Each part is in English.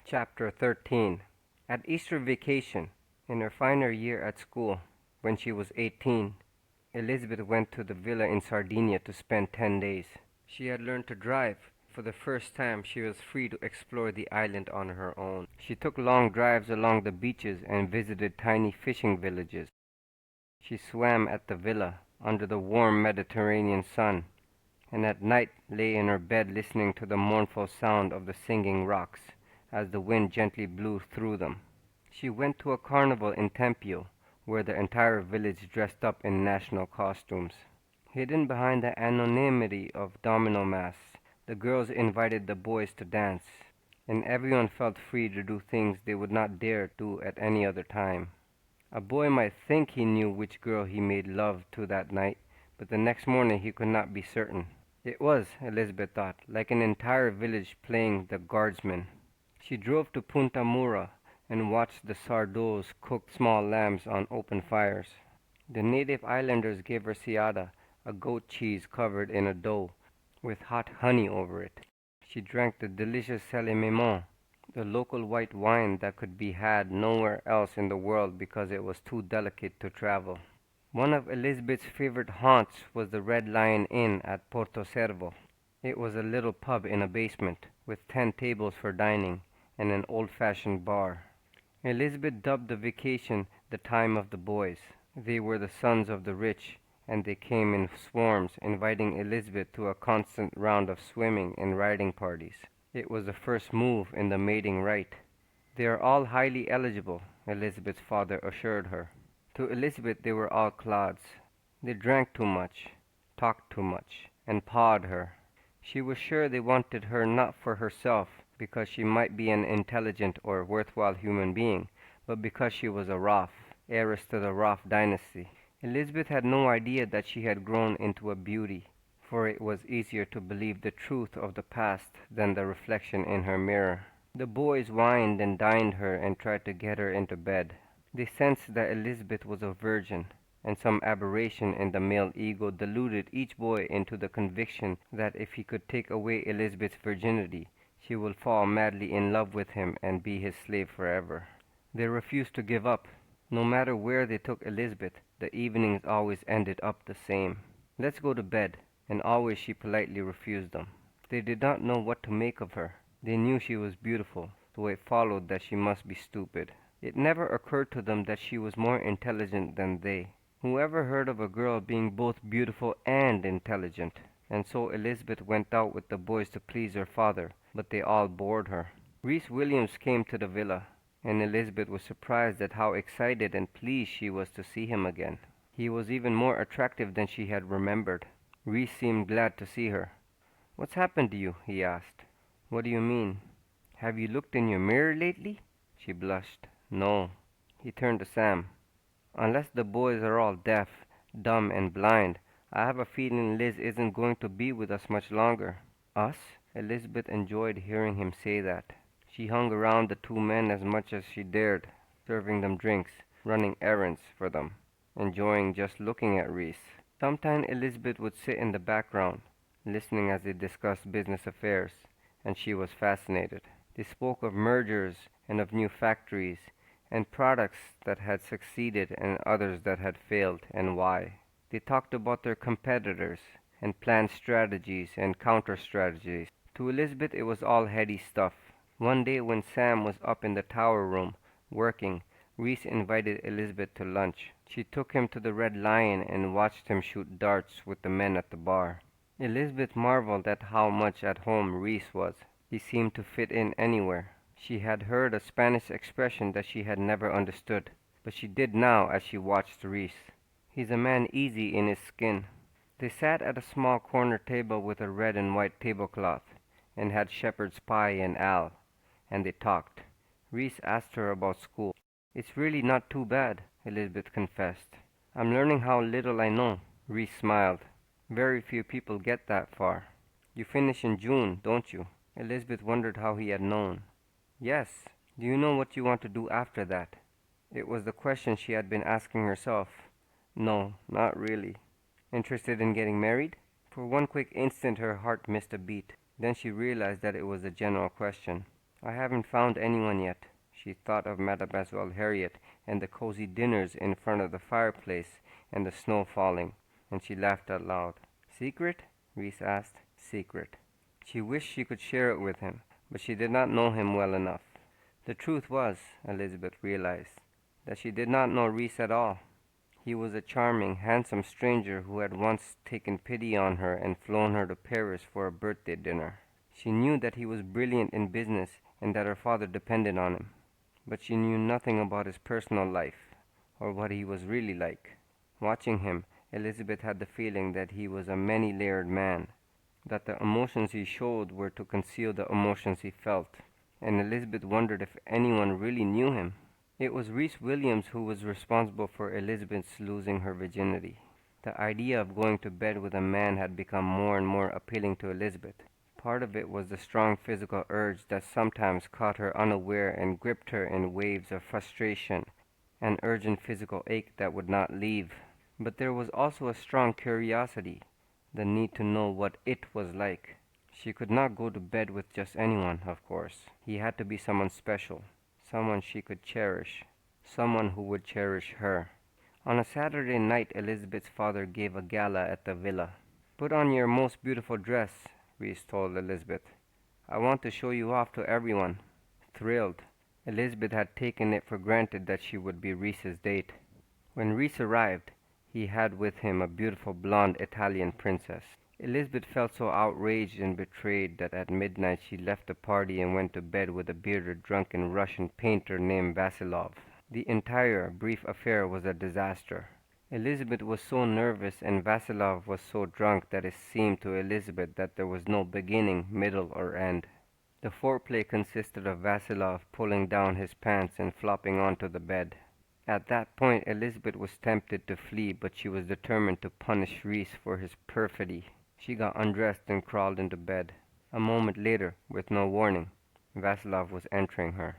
Chapter 13. At Easter vacation, in her final year at school, when she was 18, Elizabeth went to the villa in Sardinia to spend 10 days. She had learned to drive. For the first time, she was free to explore the island on her own. She took long drives along the beaches and visited tiny fishing villages. She swam at the villa under the warm Mediterranean sun, and at night lay in her bed listening to the mournful sound of the singing rocks as the wind gently blew through them. She went to a carnival in Tempio, where the entire village dressed up in national costumes. Hidden behind the anonymity of domino masks, the girls invited the boys to dance, and everyone felt free to do things they would not dare do at any other time. A boy might think he knew which girl he made love to that night, but the next morning he could not be certain. It was, Elizabeth thought, like an entire village playing the guardsman. She drove to Punta Mura and watched the Sardos cook small lambs on open fires. The native islanders gave her siada, a goat cheese covered in a dough, with hot honey over it. She drank the delicious Salemimon, the local white wine that could be had nowhere else in the world because it was too delicate to travel. One of Elizabeth's favorite haunts was the Red Lion Inn at Porto Cervo. It was a little pub in a basement, with 10 tables for dining, and an old-fashioned bar. Elizabeth dubbed the vacation the time of the boys. They were the sons of the rich, and they came in swarms, inviting Elizabeth to a constant round of swimming and riding parties. It was the first move in the mating rite. They are all highly eligible, Elizabeth's father assured her. To Elizabeth they were all clods. They drank too much, talked too much, and pawed her. She was sure they wanted her not for herself, because she might be an intelligent or worthwhile human being, but because she was a Roth, heiress to the Roth dynasty. Elizabeth had no idea that she had grown into a beauty, for it was easier to believe the truth of the past than the reflection in her mirror. The boys wined and dined her and tried to get her into bed. They sensed that Elizabeth was a virgin, and some aberration in the male ego deluded each boy into the conviction that if he could take away Elizabeth's virginity, she would fall madly in love with him and be his slave forever. They refused to give up. No matter where they took Elizabeth, the evenings always ended up the same. Let's go to bed, and always she politely refused them. They did not know what to make of her. They knew she was beautiful, so it followed that she must be stupid. It never occurred to them that she was more intelligent than they. Whoever heard of a girl being both beautiful and intelligent? And so Elizabeth went out with the boys to please her father, but they all bored her. Rhys Williams came to the villa, and Elizabeth was surprised at how excited and pleased she was to see him again. He was even more attractive than she had remembered. Rhys seemed glad to see her. "What's happened to you?" he asked. "What do you mean?" "Have you looked in your mirror lately?" She blushed. "No." He turned to Sam. "Unless the boys are all deaf, dumb, and blind, I have a feeling Liz isn't going to be with us much longer." "Us?" Elizabeth enjoyed hearing him say that. She hung around the two men as much as she dared, serving them drinks, running errands for them, enjoying just looking at Rhys. Sometimes Elizabeth would sit in the background, listening as they discussed business affairs, and she was fascinated. They spoke of mergers and of new factories, and products that had succeeded and others that had failed, and why. They talked about their competitors, and planned strategies and counter-strategies. To Elizabeth it was all heady stuff. One day when Sam was up in the tower room, working, Rhys invited Elizabeth to lunch. She took him to the Red Lion and watched him shoot darts with the men at the bar. Elizabeth marveled at how much at home Rhys was. He seemed to fit in anywhere. She had heard a Spanish expression that she had never understood, but she did now as she watched Rhys. He's a man easy in his skin. They sat at a small corner table with a red and white tablecloth, and had shepherd's pie and ale, and they talked. Rhys asked her about school. "It's really not too bad," Elizabeth confessed. "I'm learning how little I know." Rhys smiled. "Very few people get that far. You finish in June, don't you?" Elizabeth wondered how he had known. "Yes. Do you know what you want to do after that?" It was the question she had been asking herself. "No, not really." "Interested in getting married?" For one quick instant her heart missed a beat. Then she realized that it was a general question. I haven't found anyone yet. She thought of Mademoiselle Harriet and the cozy dinners in front of the fireplace and the snow falling, and she laughed out loud. Secret? Rhys asked. Secret. She wished she could share it with him, but she did not know him well enough. The truth was, Elizabeth realized, that she did not know Rhys at all. He was a charming, handsome stranger who had once taken pity on her and flown her to Paris for a birthday dinner. She knew that he was brilliant in business and that her father depended on him, but she knew nothing about his personal life or what he was really like. Watching him, Elizabeth had the feeling that he was a many-layered man, that the emotions he showed were to conceal the emotions he felt, and Elizabeth wondered if anyone really knew him. It was Rhys Williams who was responsible for Elizabeth's losing her virginity. The idea of going to bed with a man had become more and more appealing to Elizabeth. Part of it was the strong physical urge that sometimes caught her unaware and gripped her in waves of frustration, an urgent physical ache that would not leave. But there was also a strong curiosity, the need to know what it was like. She could not go to bed with just anyone, of course. He had to be someone special, someone she could cherish, someone who would cherish her. On a Saturday night, Elizabeth's father gave a gala at the villa. Put on your most beautiful dress, Rhys told Elizabeth. I want to show you off to everyone. Thrilled, Elizabeth had taken it for granted that she would be Rhys's date. When Rhys arrived, he had with him a beautiful blonde Italian princess. Elizabeth felt so outraged and betrayed that at midnight she left the party and went to bed with a bearded, drunken Russian painter named Vasilov. The entire brief affair was a disaster. Elizabeth was so nervous and Vasilov was so drunk that it seemed to Elizabeth that there was no beginning, middle, or end. The foreplay consisted of Vasilov pulling down his pants and flopping onto the bed. At that point, Elizabeth was tempted to flee, but she was determined to punish Rhys for his perfidy. She got undressed and crawled into bed. A moment later, with no warning, Vasilov was entering her.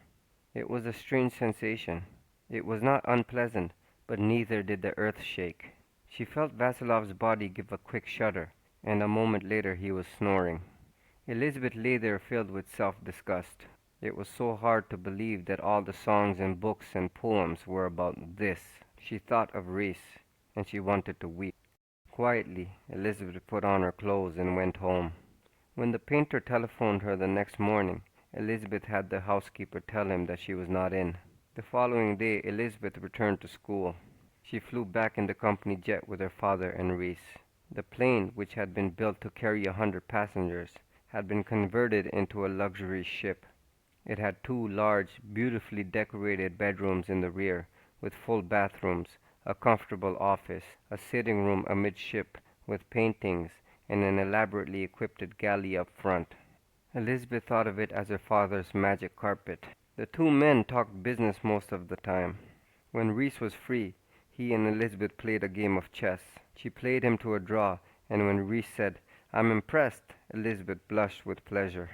It was a strange sensation. It was not unpleasant, but neither did the earth shake. She felt Vasilov's body give a quick shudder, and a moment later he was snoring. Elizabeth lay there filled with self-disgust. It was so hard to believe that all the songs and books and poems were about this. She thought of Rhys, and she wanted to weep. Quietly, Elizabeth put on her clothes and went home. When the painter telephoned her the next morning, Elizabeth had the housekeeper tell him that she was not in. The following day, Elizabeth returned to school. She flew back in the company jet with her father and Rhys. The plane, which had been built to carry 100 passengers, had been converted into a luxury ship. It had 2 large, beautifully decorated bedrooms in the rear, with full bathrooms, a comfortable office, a sitting room amidship with paintings, and an elaborately equipped galley up front. Elizabeth thought of it as her father's magic carpet. The 2 men talked business most of the time. When Rhys was free, he and Elizabeth played a game of chess. She played him to a draw, and when Rhys said, "I'm impressed," Elizabeth blushed with pleasure.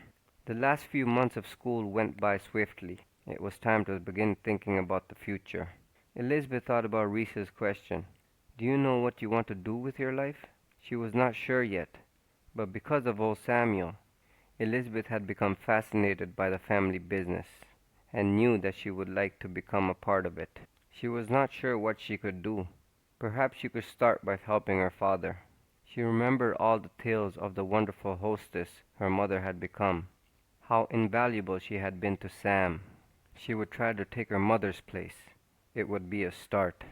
The last few months of school went by swiftly. It was time to begin thinking about the future. Elizabeth thought about Rhys's question. Do you know what you want to do with your life? She was not sure yet, but because of old Samuel, Elizabeth had become fascinated by the family business and knew that she would like to become a part of it. She was not sure what she could do. Perhaps she could start by helping her father. She remembered all the tales of the wonderful hostess her mother had become, how invaluable she had been to Sam. She would try to take her mother's place. It would be a start.